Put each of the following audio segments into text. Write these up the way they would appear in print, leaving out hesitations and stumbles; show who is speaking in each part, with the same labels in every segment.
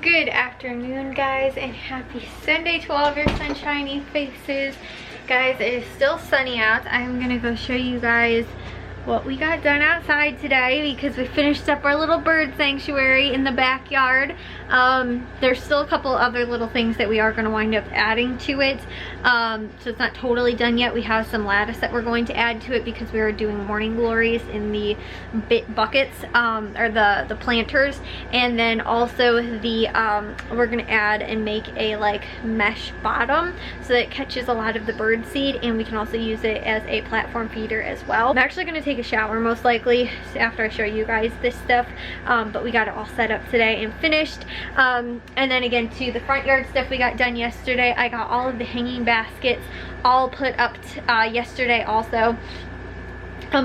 Speaker 1: Good afternoon, guys, and happy Sunday to all of your sunshiny faces. Guys, it is still sunny out. I'm gonna go show you guys what we got done outside today because we finished up our little bird sanctuary in the backyard. There's still a couple other little things that we are going to wind up adding to it, so it's not totally done yet. We have some lattice that we're going to add to it because we are doing morning glories in the buckets, or the planters, and then also the we're going to add and make a like mesh bottom so that it catches a lot of the bird seed, and we can also use it as a platform feeder as well. I'm actually going to take a shower most likely after I show you guys this stuff, but we got it all set up today and finished. And then again, to the front yard stuff we got done yesterday. I got all of the hanging baskets all put up yesterday also.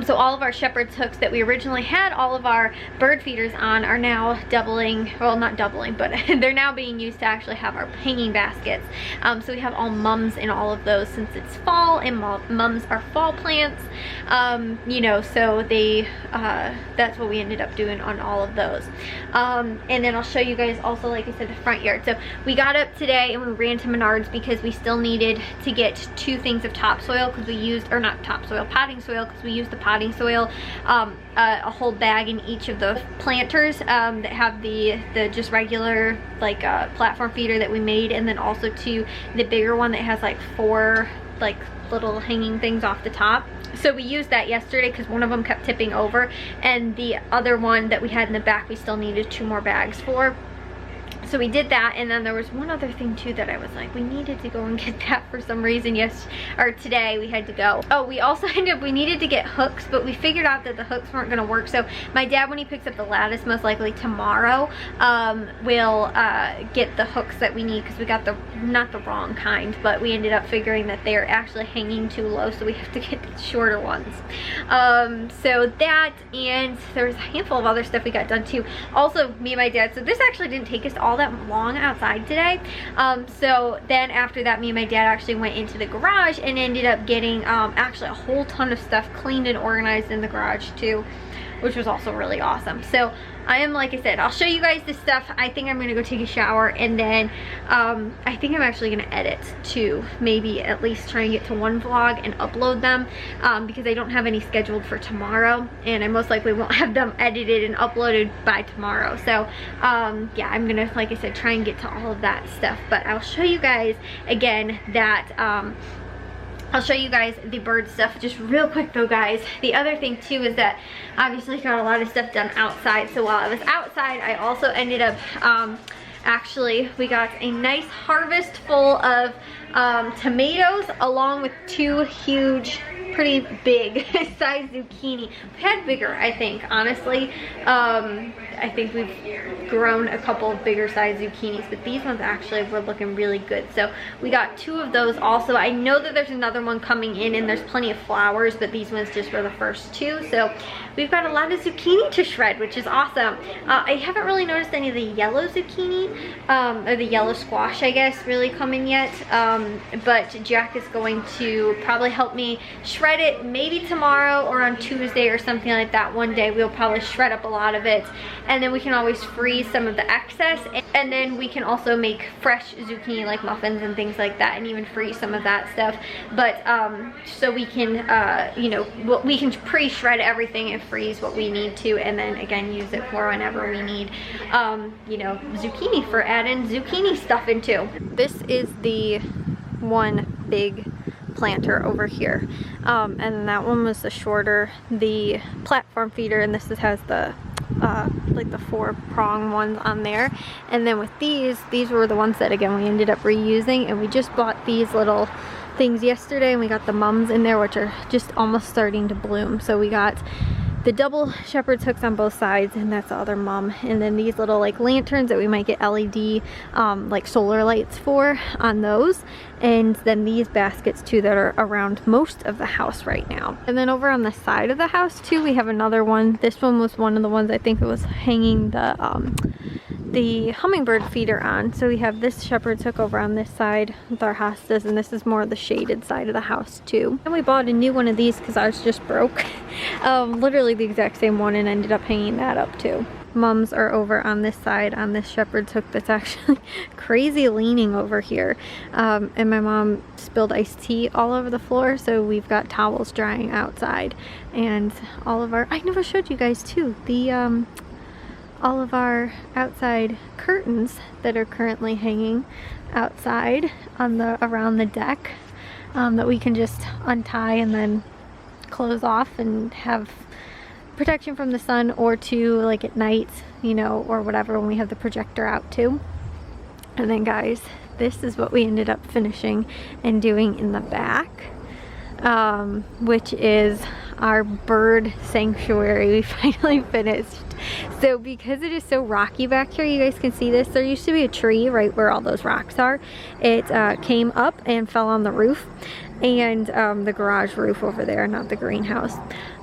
Speaker 1: So all of our shepherd's hooks that we originally had all of our bird feeders on are now doubling, well, not doubling, but they're now being used to actually have our hanging baskets. So we have all mums in all of those since it's fall, and mums are fall plants, you know, so they that's what we ended up doing on all of those. And then I'll show you guys also, like I said, the front yard. So we got up today and we ran to Menards because we still needed to get 2 things of topsoil because we used, or not topsoil, potting soil, because we used the potting soil, a whole bag in each of the planters that have the just regular like platform feeder that we made, and then also to the bigger one that has like 4 like little hanging things off the top. So we used that yesterday because one of them kept tipping over, and the other one that we had in the back we still needed 2 more bags for. So we did that, and then there was one other thing too that I was like, we needed to go and get that for some reason. Today we had to go. Oh, we also we needed to get hooks, but we figured out that the hooks weren't gonna work. So my dad, when he picks up the lattice, most likely tomorrow, will get the hooks that we need because we got not the wrong kind, but we ended up figuring that they're actually hanging too low, so we have to get the shorter ones. So that, and there was a handful of other stuff we got done too. Also, me and my dad, so this actually didn't take us all that long outside today. So then after that, me and my dad actually went into the garage and ended up getting actually a whole ton of stuff cleaned and organized in the garage too, which was also really awesome. So I am, like I said, I'll show you guys this stuff. I think I'm gonna go take a shower, and then I think I'm actually gonna edit too, maybe at least try and get to 1 vlog and upload them, because I don't have any scheduled for tomorrow, and I most likely won't have them edited and uploaded by tomorrow. So yeah, I'm gonna, like I said, try and get to all of that stuff. But I'll show you guys again that I'll show you guys the bird stuff just real quick though, guys. The other thing too is that obviously got a lot of stuff done outside. So while I was outside, I also ended up, actually, we got a nice harvest full of tomatoes along with 2 huge, pretty big size zucchini. We've had bigger, I think, honestly. I think we've grown a couple of bigger size zucchinis, but these ones actually were looking really good. So we got 2 of those also. I know that there's another one coming in, and there's plenty of flowers, but these ones just were the first 2. So we've got a lot of zucchini to shred, which is awesome. I haven't really noticed any of the yellow zucchini, or the yellow squash, I guess, really coming yet. But Jack is going to probably help me shred it maybe tomorrow or on Tuesday or something like that. One day we'll probably shred up a lot of it, and then we can always freeze some of the excess, and then we can also make fresh zucchini like muffins and things like that, and even freeze some of that stuff. But so we can you know, we can pre-shred everything and freeze what we need to, and then again use it for whenever we need you know, zucchini, for adding zucchini stuff into. This is the one big planter over here, and that one was the shorter, the platform feeder, and this has the like the 4-prong ones on there. And then with these were the ones that again we ended up reusing, and we just bought these little things yesterday, and we got the mums in there, which are just almost starting to bloom. So we got the double shepherd's hooks on both sides, and that's the other mum, and then these little like lanterns that we might get LED like solar lights for on those, and then these baskets too that are around most of the house right now. And then over on the side of the house too, we have another one. This one was one of the ones I think it was hanging the hummingbird feeder on. So we have this shepherd's hook over on this side with our hostas, and this is more the shaded side of the house too. And we bought a new one of these because ours just broke. Literally the exact same one, and ended up hanging that up too. mums are over on this side on this shepherd's hook that's actually crazy leaning over here. And my mom spilled iced tea all over the floor, so we've got towels drying outside. And all of our, I never showed you guys too, the all of our outside curtains that are currently hanging outside on the around the deck, that we can just untie and then close off and have protection from the sun, or to like at night, you know, or whatever, when we have the projector out too. And then guys, this is what we ended up finishing and doing in the back, which is our bird sanctuary. We finally finished. So because it is so rocky back here, you guys can see this, there used to be a tree right where all those rocks are. It came up and fell on the roof, and the garage roof over there, not the greenhouse.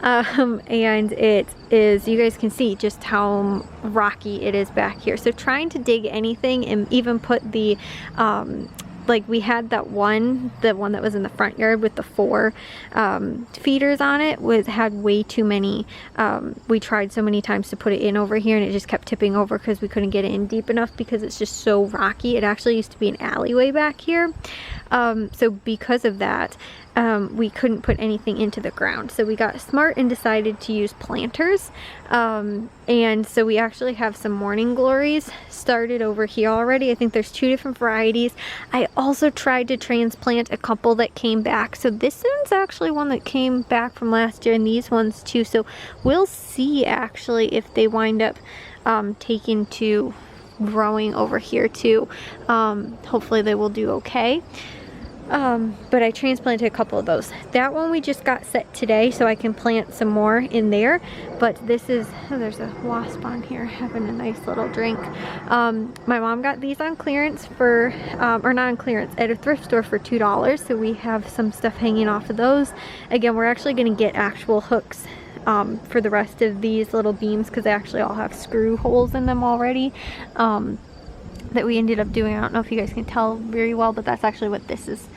Speaker 1: And it is, you guys can see just how rocky it is back here. So trying to dig anything and even put the like we had that one, the one that was in the front yard with the 4 feeders on it, had way too many. We tried so many times to put it in over here, and it just kept tipping over because we couldn't get it in deep enough because it's just so rocky. It actually used to be an alleyway back here. So because of that, we couldn't put anything into the ground. So we got smart and decided to use planters. And so we actually have some morning glories started over here already. I think there's 2 different varieties. I also tried to transplant a couple that came back. So this one's actually one that came back from last year, and these ones too. So we'll see actually if they wind up taking to growing over here too. Hopefully they will do okay. But I transplanted a couple of those. That one we just got set today, so I can plant some more in there. But this is, oh, there's a wasp on here having a nice little drink. My mom got these on clearance for, or not on clearance, at a thrift store for $2. So we have some stuff hanging off of those. Again, we're actually going to get actual hooks for the rest of these little beams, because they actually all have screw holes in them already. That we ended up doing. I don't know if you guys can tell very well, but that's actually what this is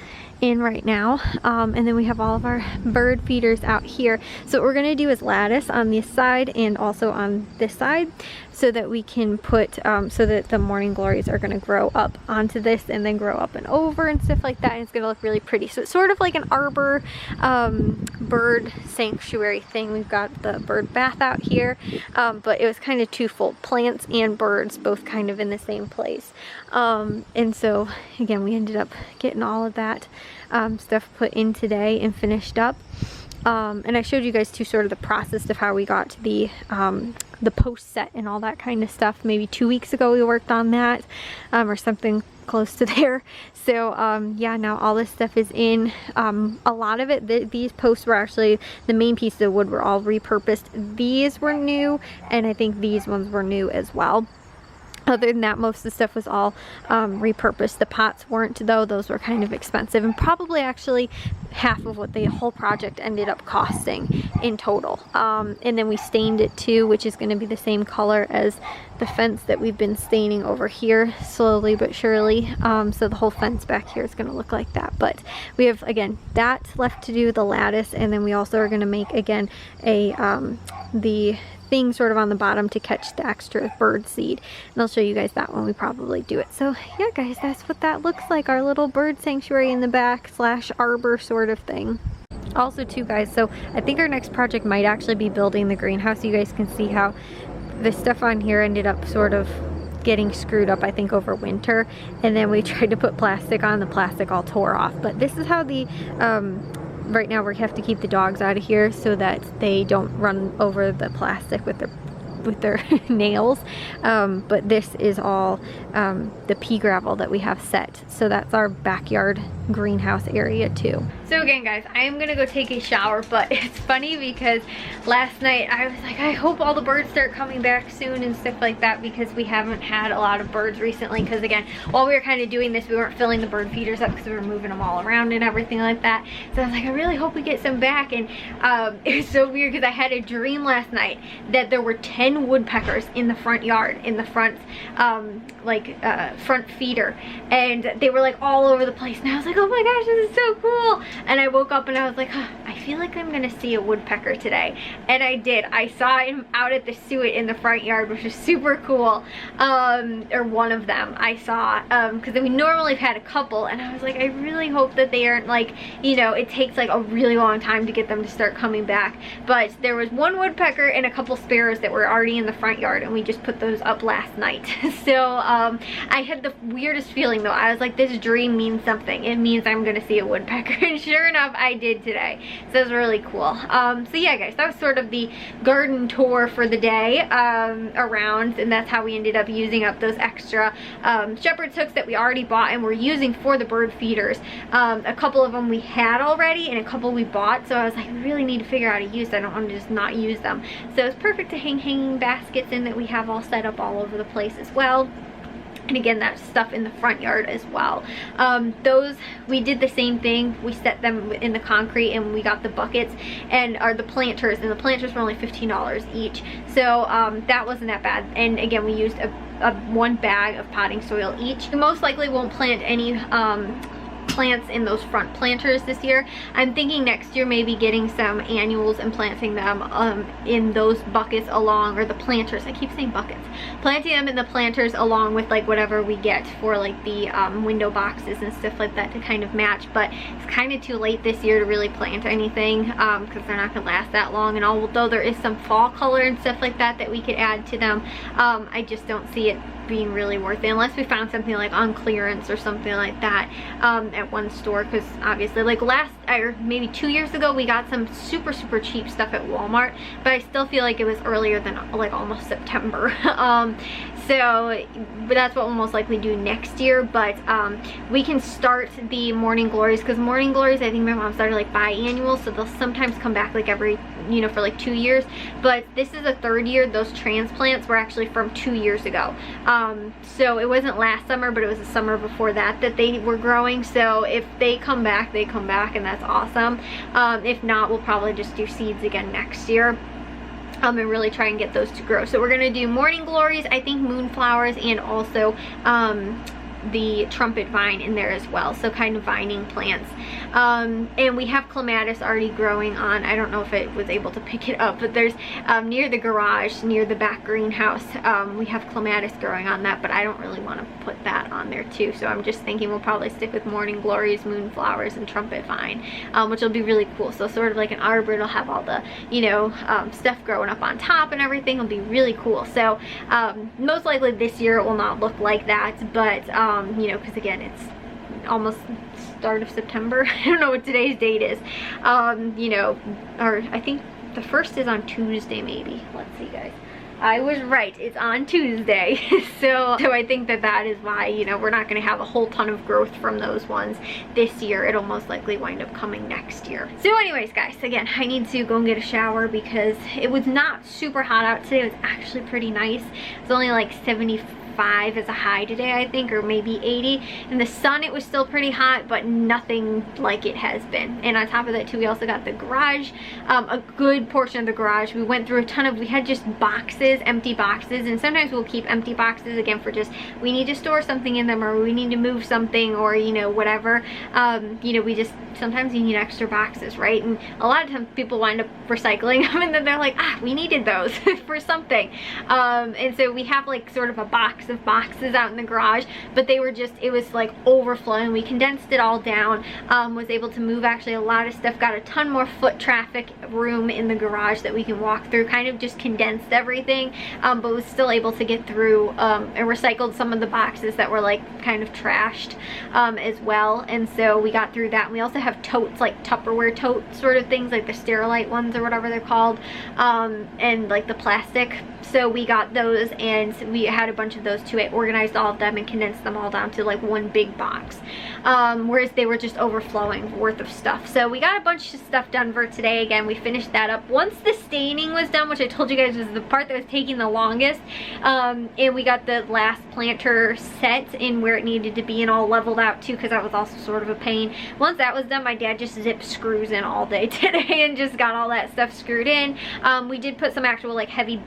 Speaker 1: in right now. And then we have all of our bird feeders out here. So what we're going to do is lattice on this side and also on this side, so that we can put so that the morning glories are going to grow up onto this and then grow up and over and stuff like that, and it's going to look really pretty. So it's sort of like an arbor bird sanctuary thing. We've got the bird bath out here, but it was kind of twofold, plants and birds both kind of in the same place. And so again, we ended up getting all of that stuff put in today and finished up. And I showed you guys too sort of the process of how we got to the post set and all that kind of stuff. Maybe 2 weeks ago we worked on that, or something close to there. So yeah, now all this stuff is in. A lot of it, these posts were actually, the main pieces of wood were all repurposed. These were new, and I think these ones were new as well. Other than that, most of the stuff was all repurposed. The pots weren't though. Those were kind of expensive, and probably actually half of what the whole project ended up costing in total. And then we stained it too, which is going to be the same color as the fence that we've been staining over here slowly but surely. So the whole fence back here is going to look like that. But we have, again, that left to do, the lattice, and then we also are going to make, again, a the thing sort of on the bottom to catch the extra bird seed, and I'll show you guys that when we probably do it. So yeah guys, that's what that looks like, our little bird sanctuary in the back slash arbor sort of thing. Also too guys, so I think our next project might actually be building the greenhouse. You guys can see how the stuff on here ended up sort of getting screwed up, I think, over winter, and then we tried to put plastic on, the plastic all tore off. But this is how the right now we have to keep the dogs out of here so that they don't run over the plastic with their nails. But this is all the pea gravel that we have set. So that's our backyard greenhouse area too. So again guys, I am gonna go take a shower, but it's funny because last night I was like, I hope all the birds start coming back soon and stuff like that, because we haven't had a lot of birds recently, because again, while we were kind of doing this, we weren't filling the bird feeders up because we were moving them all around and everything like that. So I was like, I really hope we get some back. And it was so weird because I had a dream last night that there were 10 woodpeckers in the front yard, in the front front feeder, and they were like all over the place, and I was like, like, oh my gosh, this is so cool. And I woke up and I was like, huh, I feel like I'm gonna see a woodpecker today. And I did. I saw him out at the suet in the front yard, which is super cool. Or one of them I saw, because we normally have had a couple, and I was like, I really hope that they aren't like, you know, it takes like a really long time to get them to start coming back. But there was one woodpecker and a couple sparrows that were already in the front yard, and we just put those up last night. So I had the weirdest feeling though. I was like, this dream means something. It means I'm gonna see a woodpecker. And sure enough, I did today. So it was really cool. So yeah guys, that was sort of the garden tour for the day around, and that's how we ended up using up those extra shepherd's hooks that we already bought and we're using for the bird feeders. A couple of them we had already and a couple we bought, so I was like, I really need to figure out how to use them. I don't want to just not use them. So it's perfect to hang hanging baskets in that we have all set up all over the place as well. And again, that stuff in the front yard as well. Those, we did the same thing. We set them in the concrete and we got the buckets and the planters, and the planters were only $15 each. So that wasn't that bad. And again, we used one bag of potting soil each. We most likely won't plant any plants in those front planters this year. I'm thinking next year maybe getting some annuals and planting them in those buckets along, or the planters, I keep saying buckets, planting them in the planters along with like whatever we get for like the window boxes and stuff like that to kind of match. But it's kind of too late this year to really plant anything because they're not gonna last that long. And although there is some fall color and stuff like that that we could add to them, I just don't see it being really worth it unless we found something like on clearance or something like that at one store. Because obviously like last, or maybe 2 years ago, we got some super cheap stuff at Walmart, but I still feel like it was earlier than like almost September. So but that's what we'll most likely do next year. But we can start the morning glories, because morning glories, I think my mom started like biannual, so they'll sometimes come back like every, you know, for like 2 years. But this is the third year. Those transplants were actually from 2 years ago. So it wasn't last summer, but it was the summer before that that they were growing. So if they come back, they come back, and that's awesome. If not, we'll probably just do seeds again next year. And really try and get those to grow. So we're gonna do morning glories, I think moonflowers, and also the trumpet vine in there as well, so kind of vining plants. And we have clematis already growing on, I don't know if it was able to pick it up, but there's near the garage, near the back greenhouse, we have clematis growing on that, but I don't really want to put that on there too. So I'm just thinking we'll probably stick with morning glories, moonflowers, and trumpet vine, which will be really cool. So sort of like an arbor, it'll have all the, you know, stuff growing up on top and everything. Will be really cool. So most likely this year it will not look like that, but you know, because again, it's almost start of September. I don't know what today's date is. You know, or I think the first is on Tuesday maybe. Let's see guys. I was right, it's on Tuesday. so I think that is why, you know, we're not going to have a whole ton of growth from those ones this year. It'll most likely wind up coming next year. So anyways guys, again, I need to go and get a shower because it was not super hot out today. It was actually pretty nice. It's only like 75 as a high today, I think, or maybe 80. In the sun it was still pretty hot, but nothing like it has been. And on top of that too, we also got the garage, a good portion of the garage. We went through a ton of, we had just boxes, empty boxes, and sometimes we'll keep empty boxes again for just, we need to store something in them, or we need to move something, or you know, whatever. You know, we just, sometimes you need extra boxes, right? And a lot of times people wind up recycling them, and then they're like, ah, we needed those for something. And so we have like sort of a box of boxes out in the garage, but they were just, it was like overflowing. We condensed it all down, was able to move actually a lot of stuff, got a ton more foot traffic room in the garage that we can walk through, kind of just condensed everything, but was still able to get through and recycled some of the boxes that were like kind of trashed as well. And so we got through that. And we also have totes, like Tupperware totes sort of things, like the Sterilite ones or whatever they're called, and like the plastic. So we got those, and we had a bunch of those too. I organized all of them and condensed them all down to like one big box, whereas they were just overflowing worth of stuff. So we got a bunch of stuff done for today. Again, we finished that up. Once the staining was done, which I told you guys was the part that was taking the longest, and we got the last planter set in where it needed to be and all leveled out too, because that was also sort of a pain. Once that was done, my dad just zipped screws in all day today and just got all that stuff screwed in. We did put some actual like heavy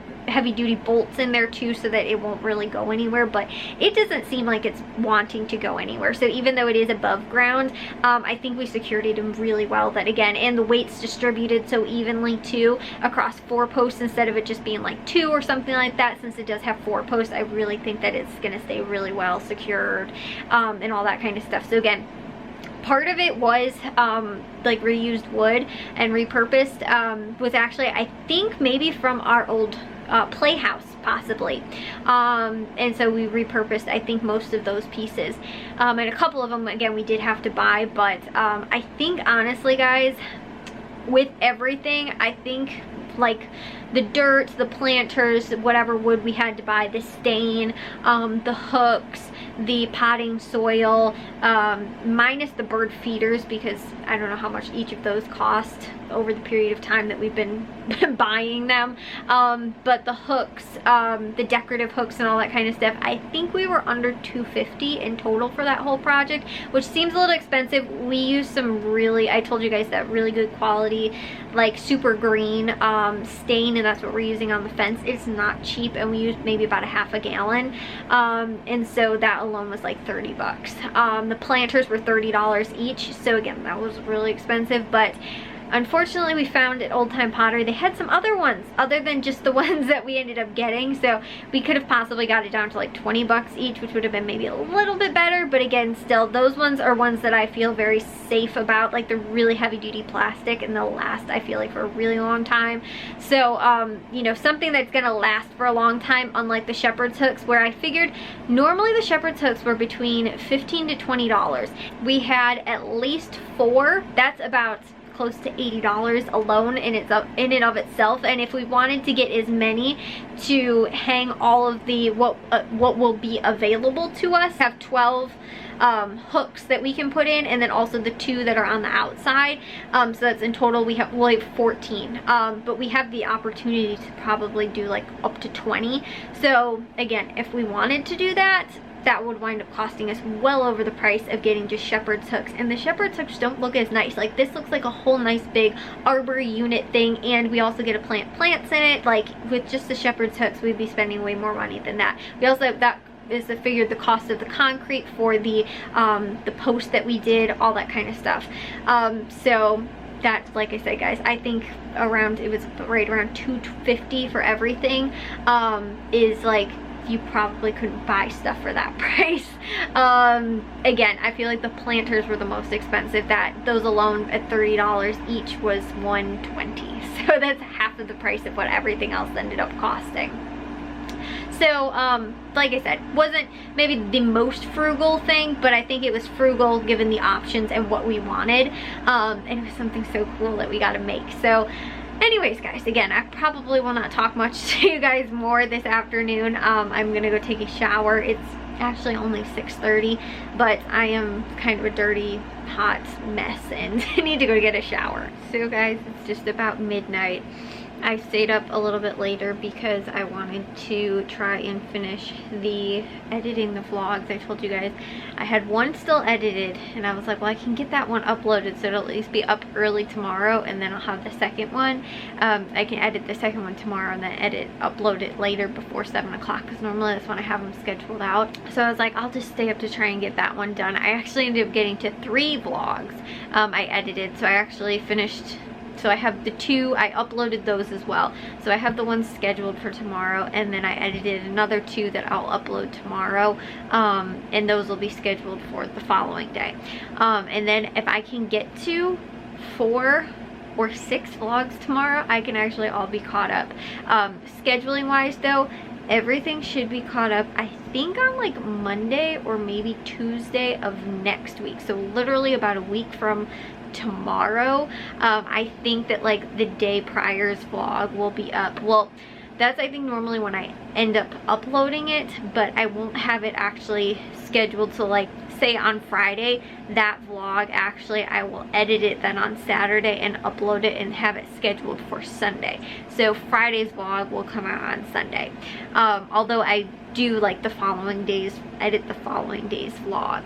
Speaker 1: duty bolts in there too, so that it won't really go anywhere, but it doesn't seem like it's wanting to go anywhere. So even though it is above ground, I think we secured it really well, that again, and the weight's distributed so evenly too across 4 posts instead of it just being like 2 or something like that. Since it does have 4 posts, I really think that it's gonna stay really well secured, and all that kind of stuff. So again, part of it was like reused wood and repurposed, was actually, I think, maybe from our old playhouse possibly, and so we repurposed, I think, most of those pieces, and a couple of them again we did have to buy, but I think honestly guys, with everything, I think like the dirt, the planters, whatever wood we had to buy, the stain, the hooks, the potting soil, minus the bird feeders, because I don't know how much each of those cost over the period of time that we've been buying them, but the hooks, the decorative hooks and all that kind of stuff, I think we were under $250 in total for that whole project, which seems a little expensive. We used some really, I told you guys, that really good quality, like super green stain, and that's what we're using on the fence. It's not cheap, and we used maybe about a half a gallon, and so that alone was like 30 bucks. The planters were $30 each, so again, that was really expensive, but unfortunately we found at Old Time Pottery they had some other ones other than just the ones that we ended up getting, so we could have possibly got it down to like 20 bucks each, which would have been maybe a little bit better, but again, still, those ones are ones that I feel very safe about. Like, they're really heavy duty plastic and they'll last, I feel like, for a really long time. So you know, something that's gonna last for a long time, unlike the shepherd's hooks, where I figured normally the shepherd's hooks were between $15 to $20. We had at least 4. That's about close to $80 alone in and of itself, and if we wanted to get as many to hang all of the what will be available to us, have 12 hooks that we can put in, and then also the 2 that are on the outside, so that's in total we'll have 14, but we have the opportunity to probably do like up to 20. So again, if we wanted to do that, that would wind up costing us well over the price of getting just shepherd's hooks, and the shepherd's hooks don't look as nice. Like, this looks like a whole nice big Arbor unit thing, and we also get to plant plants in it. Like, with just the shepherd's hooks, we'd be spending way more money than that. We also have that is the figured the cost of the concrete for the post that we did, all that kind of stuff. So that's, like I said guys, I think around, it was right around $250 for everything, is like, you probably couldn't buy stuff for that price. Again, I feel like the planters were the most expensive. Those alone at $30 each was $120, so that's half of the price of what everything else ended up costing. So like I said, wasn't maybe the most frugal thing, but I think it was frugal given the options and what we wanted, and it was something so cool that we got to make. So anyways guys, again, I probably will not talk much to you guys more this afternoon. I'm gonna go take a shower. It's actually only 6:30, but I am kind of a dirty, hot mess and need to go get a shower. So guys, it's just about midnight. I stayed up a little bit later because I wanted to try and finish editing the vlogs. I told you guys I had one still edited, and I was like, well, I can get that one uploaded so it'll at least be up early tomorrow, and then I'll have the second one. I can edit the second one tomorrow and then upload it later before 7 o'clock, because normally that's when I have them scheduled out. So I was like, I'll just stay up to try and get that one done. I actually ended up getting to 3 vlogs I edited, so I actually finished. So I have the 2, I uploaded those as well. So I have the ones scheduled for tomorrow, and then I edited another 2 that I'll upload tomorrow, and those will be scheduled for the following day. And then if I can get to 4 or 6 vlogs tomorrow, I can actually all be caught up. Scheduling wise though, everything should be caught up, I think, on like Monday or maybe Tuesday of next week. So literally about a week from tomorrow. I think that like the day prior's vlog will be up. Well, that's, I think, normally when I end up uploading it, but I won't have it actually scheduled. So like, say on Friday, that vlog, actually I will edit it then on Saturday and upload it and have it scheduled for Sunday. So Friday's vlog will come out on Sunday. Although I do like the following days, edit the following day's vlog,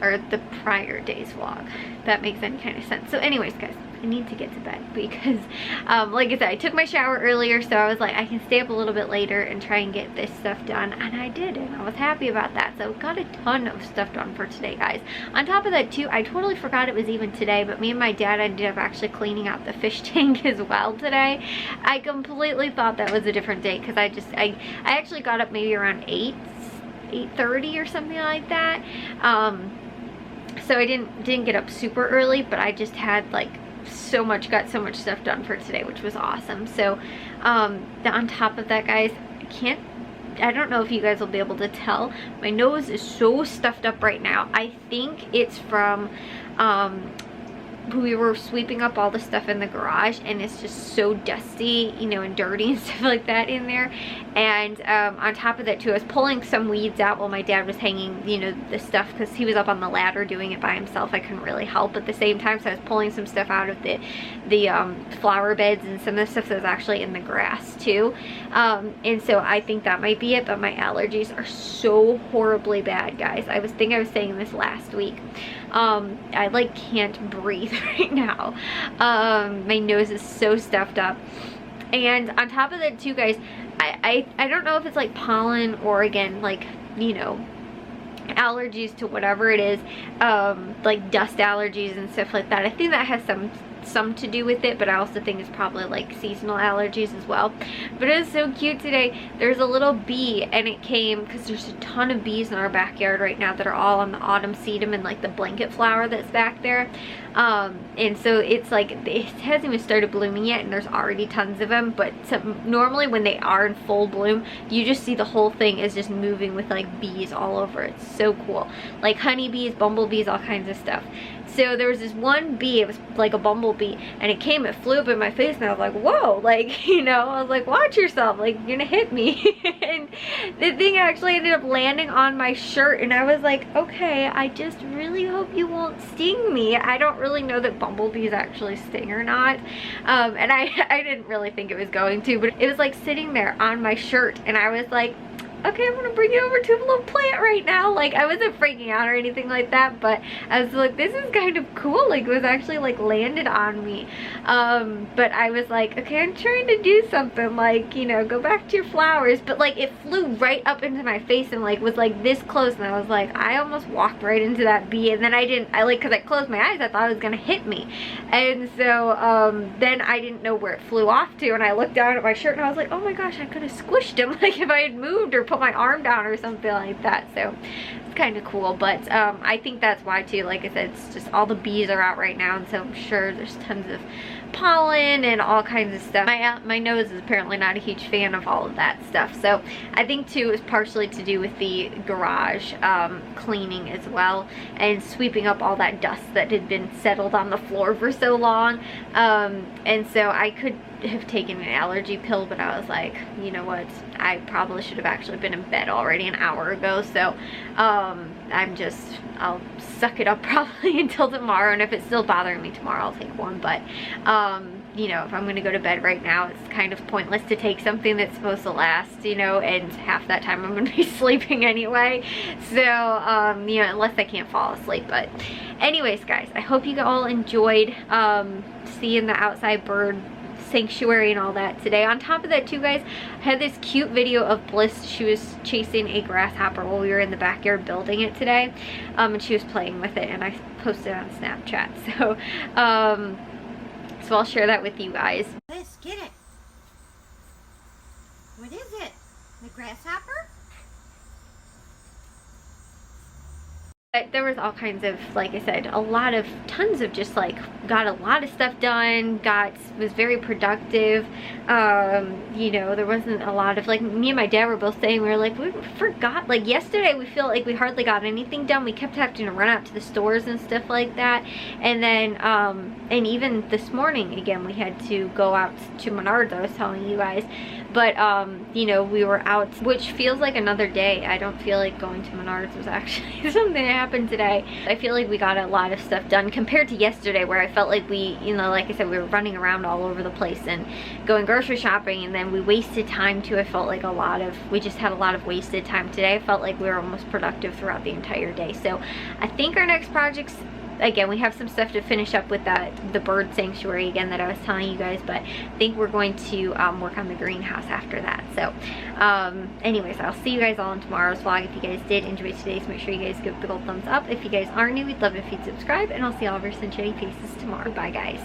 Speaker 1: or the prior day's vlog. If that makes any kind of sense. So anyways guys, need to get to bed because like I said, I took my shower earlier, so I was like, I can stay up a little bit later and try and get this stuff done, and I did, and I was happy about that. So got a ton of stuff done for today, guys. On top of that too, I totally forgot it was even today, but me and my dad ended up actually cleaning out the fish tank as well today. I completely thought that was a different day because I actually got up maybe around 8:30 or something like that. So I didn't get up super early, but I just had like got so much stuff done for today, which was awesome. So on top of that, guys, I don't know if you guys will be able to tell, my nose is so stuffed up right now. I think it's from we were sweeping up all the stuff in the garage, and it's just so dusty, you know, and dirty and stuff like that in there. And on top of that too, I was pulling some weeds out while my dad was hanging, you know, the stuff, because he was up on the ladder doing it by himself. I couldn't really help at the same time, so I was pulling some stuff out of the flower beds and some of the stuff that was actually in the grass too. And so I think that might be it, but my allergies are so horribly bad, guys. I was saying this last week. I like can't breathe right now. My nose is so stuffed up, and on top of that too, guys, I don't know if it's like pollen or, again, like, you know, allergies to whatever it is, like dust allergies and stuff like that. I think that has some to do with it, but I also think it's probably like seasonal allergies as well. But it was so cute today. There's a little bee, and it came because there's a ton of bees in our backyard right now that are all on the autumn sedum and like the blanket flower that's back there. And so it's like, it hasn't even started blooming yet, and there's already tons of them. But normally when they are in full bloom, you just see the whole thing is just moving with like bees all over. It's so cool, like honeybees, bumblebees, all kinds of stuff. So there was this one bee, it was like a bumblebee, and it flew up in my face, and I was like, whoa, like, you know, I was like, watch yourself, like, you're gonna hit me. And the thing actually ended up landing on my shirt, and I was like, okay, I just really hope you won't sting me. I don't really know that bumblebees actually sting or not. And I didn't really think it was going to, but it was like sitting there on my shirt, and I was like, okay, I'm gonna bring you over to a little plant right now. Like, I wasn't freaking out or anything like that, but I was like, this is kind of cool. Like, it was actually like landed on me. But I was like, okay, I'm trying to do something, like, you know, go back to your flowers. But like, it flew right up into my face and like was like this close, and I was like, I almost walked right into that bee. And then because I closed my eyes, I thought it was gonna hit me. And so then I didn't know where it flew off to, and I looked down at my shirt, and I was like, oh my gosh, I could have squished him, like if I had moved or put my arm down or something like that. So it's kind of cool. But I think that's why too, like I said, it's just all the bees are out right now, and so I'm sure there's tons of pollen and all kinds of stuff. My nose is apparently not a huge fan of all of that stuff. So I think too it's partially to do with the garage cleaning as well, and sweeping up all that dust that had been settled on the floor for so long. And so I could have taken an allergy pill, but I was like, you know what, I probably should have actually been in bed already an hour ago. So I'll suck it up probably until tomorrow, and if it's still bothering me tomorrow, I'll take one. But you know, if I'm gonna go to bed right now, it's kind of pointless to take something that's supposed to last, you know, and half that time I'm gonna be sleeping anyway. So you know, unless I can't fall asleep. But anyways, guys, I hope you all enjoyed seeing the outside bird sanctuary and all that today. On top of that too, guys, I had this cute video of Bliss. She was chasing a grasshopper while we were in the backyard building it today, and she was playing with it, and I posted it on Snapchat. So so I'll share that with you guys.
Speaker 2: Bliss, get it. What is it? The grasshopper?
Speaker 1: There was all kinds of, like I said, tons of just like, got a lot of stuff done, was very productive. You know, there wasn't a lot of, like, me and my dad were both saying, we were like, we forgot, like yesterday we feel like we hardly got anything done. We kept having to run out to the stores and stuff like that. And then and even this morning again, we had to go out to Menards, I was telling you guys. But you know, we were out, which feels like another day. I don't feel like going to Menards was actually something that happened today. I feel like we got a lot of stuff done compared to yesterday, where I felt like we, you know, like I said, we were running around all over the place and going grocery shopping, and then we wasted time too. I felt like we just had a lot of wasted time today. I felt like we were almost productive throughout the entire day. So I think our next project's again, we have some stuff to finish up with the bird sanctuary again that I was telling you guys, but I think we're going to work on the greenhouse after that. So anyways, I'll see you guys all in tomorrow's vlog. If you guys did enjoy today's, make sure you guys give a big old thumbs up. If you guys are new, we'd love it if you'd subscribe, and I'll see all of our sunshiny faces tomorrow. Bye guys.